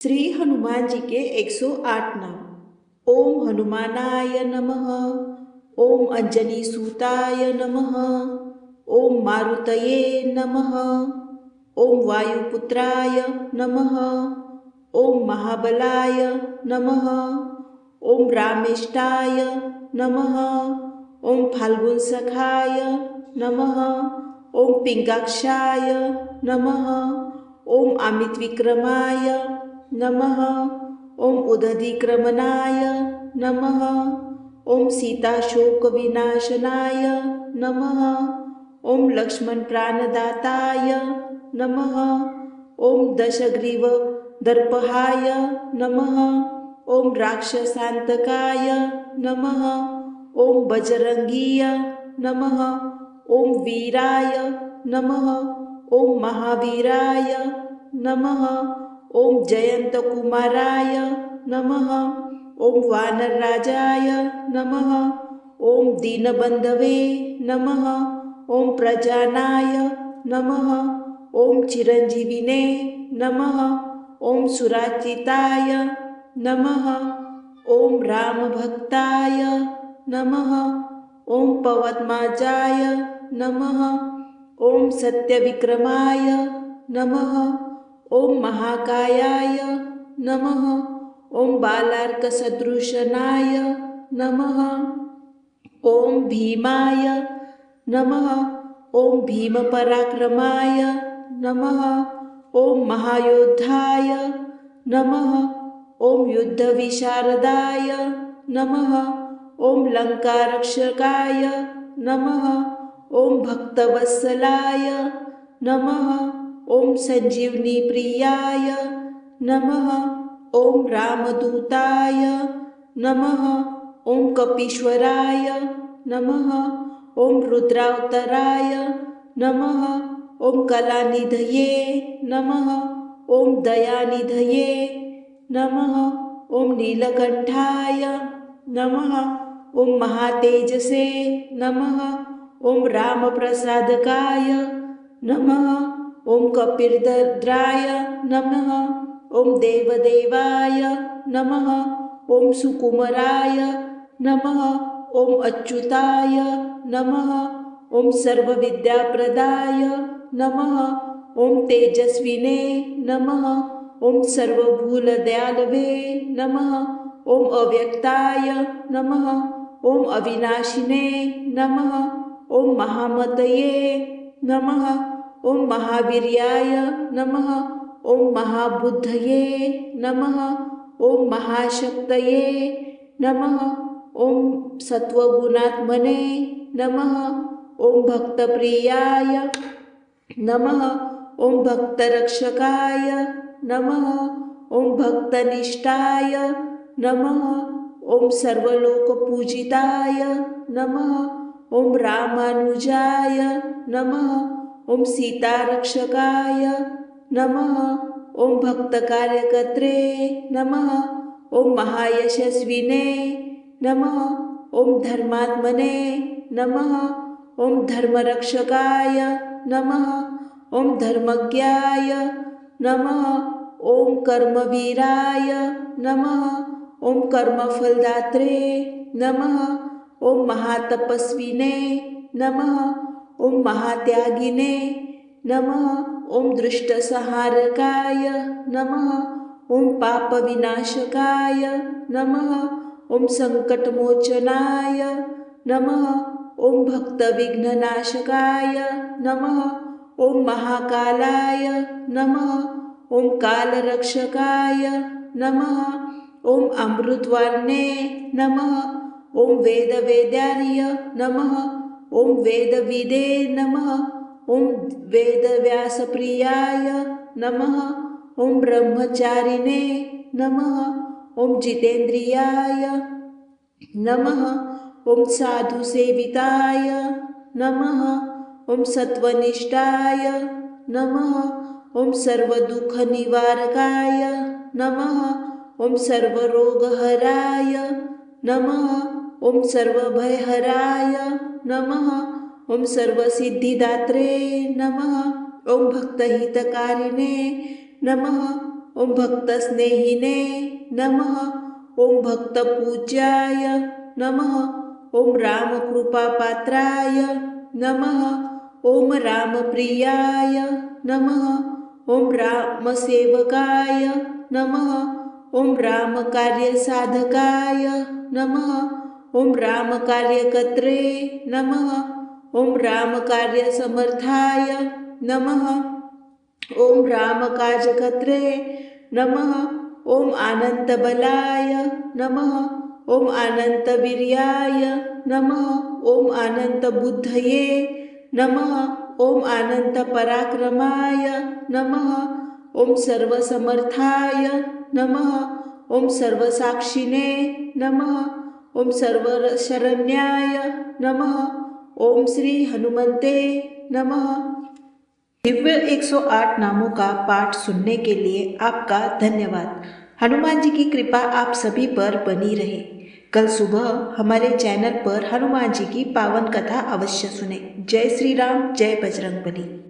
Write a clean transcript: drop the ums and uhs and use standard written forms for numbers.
श्री हनुमान जी के 108 नाम। ओम हनुमानाय नमः। ओम अंजनी सूताय नमः। ओम मारुतये नमः। ओम वायुपुत्राय नमः। ओम महाबलाय नमः। ओम रामेष्टाय नमः। ओम फाल्गुन सखाय नमः। ओम पिंगाक्षाय नमः। ओम अमित विक्रमाय नमः। ओम उदधिक्रमणाय नमः। ओम सीताशोक विनाशनाय नमः। ओम लक्ष्मण प्राणदाताय नमः। ओम दशग्रीव दर्पहाय नमः। ओम राक्षसांतकाय नमः। ओम बजरंगीय नमः। ओम वीराय नमः। ओम महावीराय नमः। ओम जयंत कुमाराय नमः। ओम वानरराजाय नमः। ओम दीनबंधवे नमः। ओम प्रजानाय नमः। ओम चिरंजीविने नमः। ओम सुराचिताय नमः। ओम रामभक्ताय नमः। ओम पवत्माजाय नमः। ओम सत्यविक्रमाय नमः। ओम महाकायाय नमः। ओम बालार्कसदृशनाय नमः। ओम भीमाय नमः। ओम भीमपराक्रमाय नमः। ओम महायोद्धाय नमः। ओम युद्धविशारदाय नमः। ओम लंकारक्षकाय नमः। ओम भक्तवत्सलाय नमः। ओम संजीवनी प्रियाय नमः। ओम रामदूताय नमः। ओम कपीश्वराय नमः। ओम रुद्रावताराय नमः। ओम कलानिधये नमः। ओम दयानिधये नमः। ओम नीलकंठाय नमः। ओम महातेजसे नमः। ओम रामप्रसादकाय नमः। ओम कपिर्द्राय नमः। ओम देवदेवाय नमः। ओम सुकुमाराय नमः। ओम अच्युताय नमः। ओम सर्वविद्याप्रदाय नमः। ओम तेजस्विने नमः। ओम सर्वभूलदयालवे नमः। ओम अव्यक्ताय नमः। ओम अविनाशिने नमः। ओम महामतये नमः। ओम महावीर्याय नमः। ओम महाबुद्धये नमः। ओम महाशक्तये नमः। ओम सत्वगुणात्मने नमः। ओम भक्तप्रियाय नमः। ओम भक्तरक्षकाय नमः। ओम भक्तनिष्ठाय नमः। ओम सर्वलोकपूजिताय नमः। ओम रामानुजाय नमः। ओम सीतारक्षकाय नमः। ओम भक्तकार्यकर्त्रे नमः। ओम महायशस्विने नमः। ओम धर्मात्मने नमः। ओम धर्मरक्षकाय नमः। ओम धर्मज्ञाय नमः। ओम कर्मवीराय नमः। ओम कर्मफलदात्रे नमः। ओम महातपस्विने नमः। ओम महात्यागिने नमः। ओम दृष्टसंहारकाय नमः। ओम पापविनाशकाय नमः। ओम संकटमोचनाय नमः। ओम भक्तविघ्ननाशकाय नमः। ओम महाकालाय नमः। ओम कालरक्षकाय नमः। ओम अमृतवर्णे नमः। ओम वेदवेद्यार्य नमः। ओम वेदविदे नमः। ओम वेदव्यासप्रियाय नमः। ओम ब्रह्मचारिणे नमः। ओम जितेन्द्रियाय नमः। ओम साधुसेविताय नमः। ओम सत्वनिष्ठाय नमः। ओम सर्वदुःखनिवारकाय नमः। ओम सर्वरोगहराय नमः। ओम सर्वभयहराय नमः। ओम सर्वसिद्धिदात्रे नमः। ओम भक्तहितकारिणे नमः। ओम भक्तस्नेहिने नमः। ओम भक्तपूज्याय नमः। ओम रामकृपापात्राय नमः। ओम रामप्रियाय नमः। ओम रामसेवकाय नमः। ओम रामकार्यसाधकाय नमः। ओम रामकार्यकर्त्रे नमः। ओम रामकार्यसमर्थाय नमः। ओम रामकाजकर्त्रे नमः। ओम अनंतबलाय नमः। ओम अनंतवीर्याय नमः। ओम अनंतबुद्धये नमः। ओम अनंतपराक्रमाय नमः। ओम सर्वसमर्थाय नमः। ओम सर्वसाक्षिणे नमः। ओम सर्वशरण्याय नमः। ओम श्री हनुमते नमः। दिव्य 108 नामों का पाठ सुनने के लिए आपका धन्यवाद। हनुमान जी की कृपा आप सभी पर बनी रहे। कल सुबह हमारे चैनल पर हनुमान जी की पावन कथा अवश्य सुने। जय श्री राम, जय बजरंगबली।